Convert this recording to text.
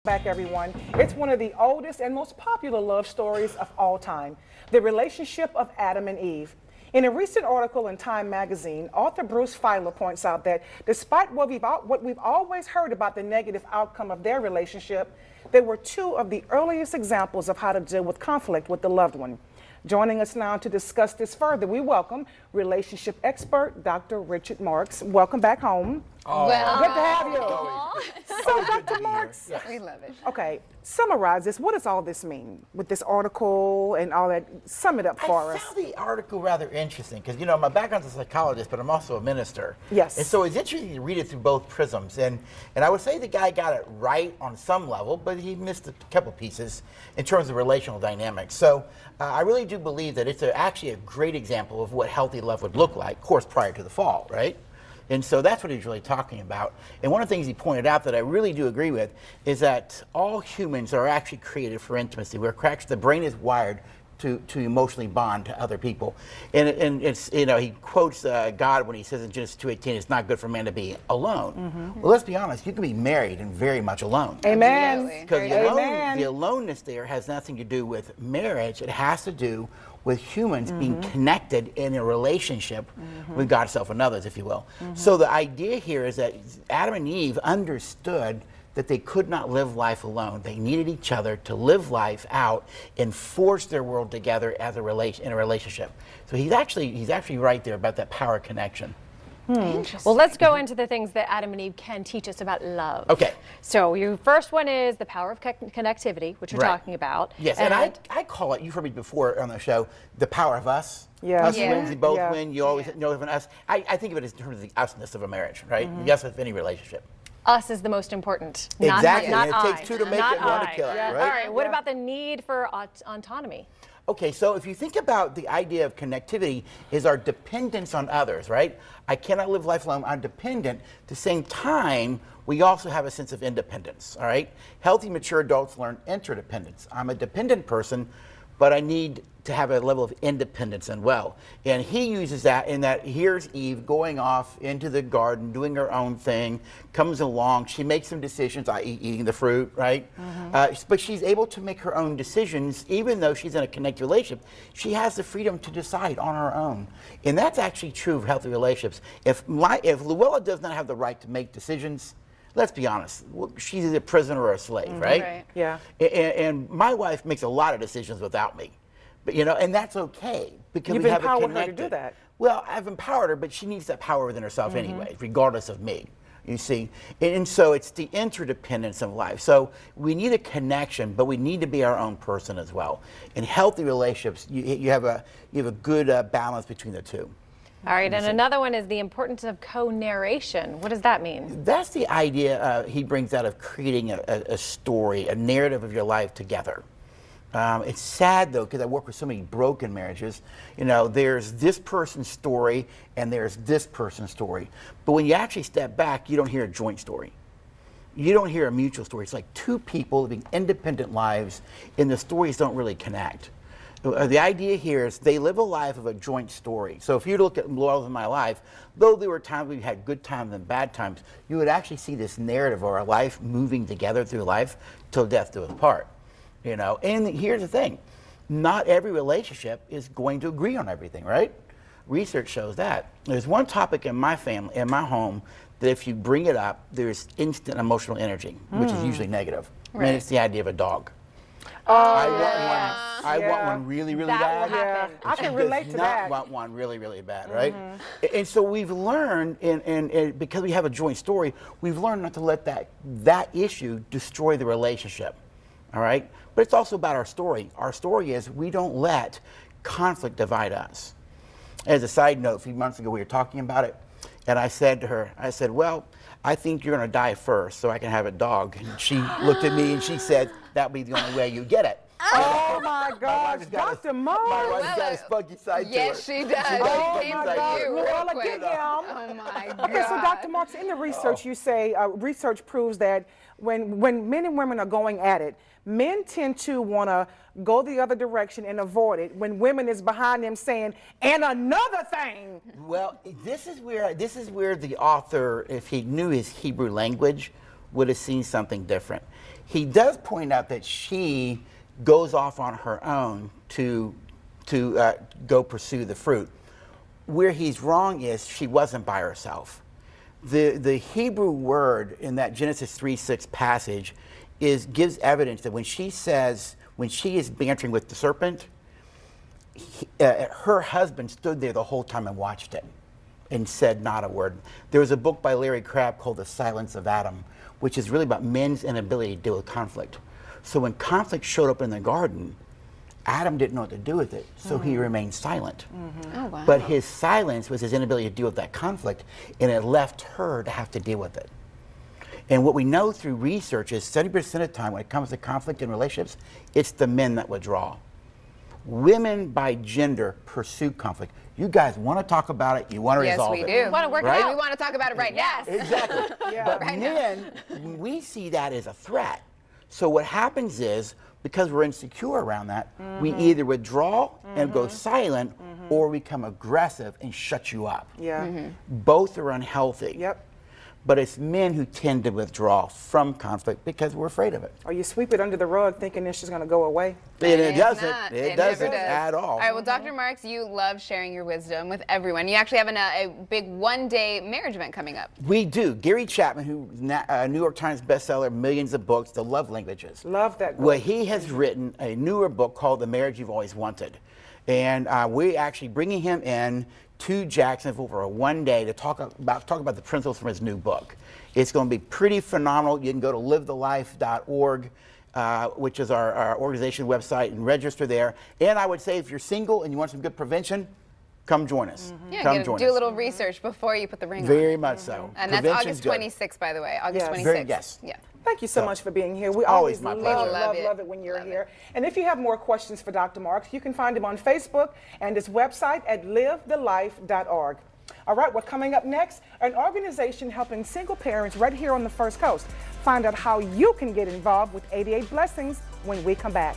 Back, everyone. It's one of the oldest and most popular love stories of all time, the relationship of Adam and Eve. In a recent article in Time magazine, author Bruce Feiler points out that despite what we've always heard about the negative outcome of their relationship, they were two of the earliest examples of how to deal with conflict with the loved one. Joining us now to discuss this further, we welcome relationship expert Dr. Richard Marks. Welcome back home. Oh, well, good to have you. So, Dr. Marks, yes. We love it. Okay, summarize this. What does all this mean with this article and all that? Sum it up for us. I found the article rather interesting because, you know, my background's a psychologist, but I'm also a minister. Yes. And so it's interesting to read it through both prisms. And I would say the guy got it right on some level, but he missed a couple pieces in terms of relational dynamics. So I really do believe that it's actually a great example of what healthy love would look like, of course, prior to the fall, right? And so that's what he's really talking about. And one of the things he pointed out that I really do agree with is that all humans are actually created for intimacy. The brain is wired to emotionally bond to other people. And it's, you know, he quotes God when he says in Genesis 2:18, it's not good for man to be alone. Mm-hmm. Well, let's be honest, you can be married and very much alone. Amen. Because the aloneness there has nothing to do with marriage. It has to do with humans being connected in a relationship with God, self, and others, if you will. So the idea here is that Adam and Eve understood that they could not live life alone. They needed each other to live life out and forge their world together as in a relationship. So he's actually right there about that power connection. Well, let's go into the things that Adam and Eve can teach us about love. Okay. So your first one is the power of connectivity, which you're talking about. Yes, and I call it, you've heard me before on the show, the power of us. Yeah. Us wins, we both win, you always know of an us. I think of it in terms of the usness of a marriage, right? Yes, with any relationship. Us is the most important. Exactly, not and it takes two to make it, one to kill it, right? All right, what about the need for autonomy? Okay, so if you think about the idea of connectivity is our dependence on others, right? I cannot live life alone, I'm dependent. At the same time, we also have a sense of independence, all right? Healthy, mature adults learn interdependence. I'm a dependent person, but I need to have a level of independence as well. And he uses that in that here's Eve going off into the garden, doing her own thing, comes along, she makes some decisions, i.e. eating the fruit, right? But she's able to make her own decisions, even though she's in a connected relationship, she has the freedom to decide on her own. And that's actually true of healthy relationships. If Luella does not have the right to make decisions, let's be honest, she's a prisoner or a slave, right? Yeah. And my wife makes a lot of decisions without me. But, you know, and that's okay because You've we have empowered it connected. her to do that. Well, I've empowered her, but she needs that power within herself anyway, regardless of me. You see, and so it's the interdependence of life. So we need a connection, but we need to be our own person as well. In healthy relationships, you have a good balance between the two. All right, and another one is the importance of co-narration. What does that mean? That's the idea he brings out of creating a story, a narrative of your life together. It's sad though, because I work with so many broken marriages. You know, there's this person's story and there's this person's story. But when you actually step back, you don't hear a joint story. You don't hear a mutual story. It's like two people living independent lives and the stories don't really connect. The idea here is they live a life of a joint story. So if you look at Laurel in my life, though there were times we had good times and bad times, you would actually see this narrative of our life moving together through life till death do us part. You know, and here's the thing, not every relationship is going to agree on everything, right? Research shows that. There's one topic in my family, in my home, that if you bring it up, there's instant emotional energy, which is usually negative. Right. And it's the idea of a dog. I want one really, really bad. Yeah, I can relate to that. I want one really, really bad, right? And so we've learned, and because we have a joint story, we've learned not to let that issue destroy the relationship. All right? But it's also about our story. Our story is we don't let conflict divide us. As a side note, a few months ago we were talking about it, and I said to her, I said, well, I think you're going to die first so I can have a dog. And she looked at me and she said, that'll be the only way you get it. Oh my gosh, Dr. Marks. My wife's got a spunky side to her. Yes, she does. Oh She my came God. for you Well, real quick. get him. Oh my God. Okay, so Dr. Marks, in the research you say, research proves that when men and women are going at it, men tend to want to go the other direction and avoid it when women is behind them saying, and another thing. Well, this is where the author, if he knew his Hebrew language, would have seen something different. He does point out that she goes off on her own to go pursue the fruit. Where he's wrong is she wasn't by herself. The Hebrew word in that Genesis 3:6 passage gives evidence that when she is bantering with the serpent, her husband stood there the whole time and watched it and said not a word. There was a book by Larry Crabb called The Silence of Adam, which is really about men's inability to deal with conflict. So when conflict showed up in the garden, Adam didn't know what to do with it, so he remained silent. Oh, wow. But his silence was his inability to deal with that conflict, and it left her to have to deal with it. And what we know through research is 70% of the time when it comes to conflict in relationships, it's the men that withdraw. Women by gender pursue conflict. You guys want to talk about it, you want to resolve it. Yes, we do. We want to work Right? it out. We want to talk about it right now. Exactly. But Right men, we see that as a threat. So what happens is, because we're insecure around that, we either withdraw and go silent, or we become aggressive and shut you up. Yeah. Both are unhealthy. Yep. But it's men who tend to withdraw from conflict because we're afraid of it. Or you sweep it under the rug thinking it's just going to go away. And it it's doesn't. not. It It doesn't never does. at all. All right, well, Dr. Marks, you love sharing your wisdom with everyone. You actually have a big one-day marriage event coming up. We do. Gary Chapman, who New York Times bestseller, millions of books, The Love Languages. Love that book. Well, he has written a newer book called The Marriage You've Always Wanted. And we're actually bringing him in to Jacksonville for a one-day to talk about the principles from his new book. It's going to be pretty phenomenal. You can go to livethelife.org, which is our organization website, and register there. And I would say if you're single and you want some good prevention, come join us. Yeah, Come join do us. a little research before you put the ring on. Very much so. And that's Prevention's August good. 26th, by the way. August Yes. 26th. Very- yes. Yeah. Thank you so So, much for being here. We always always my love, pleasure. love, Love love it. it when you're Love here. it. And if you have more questions for Dr. Marks, you can find him on Facebook and his website at livethelife.org. All right, well, coming up next, an organization helping single parents right here on the First Coast. Find out how you can get involved with 88 Blessings when we come back.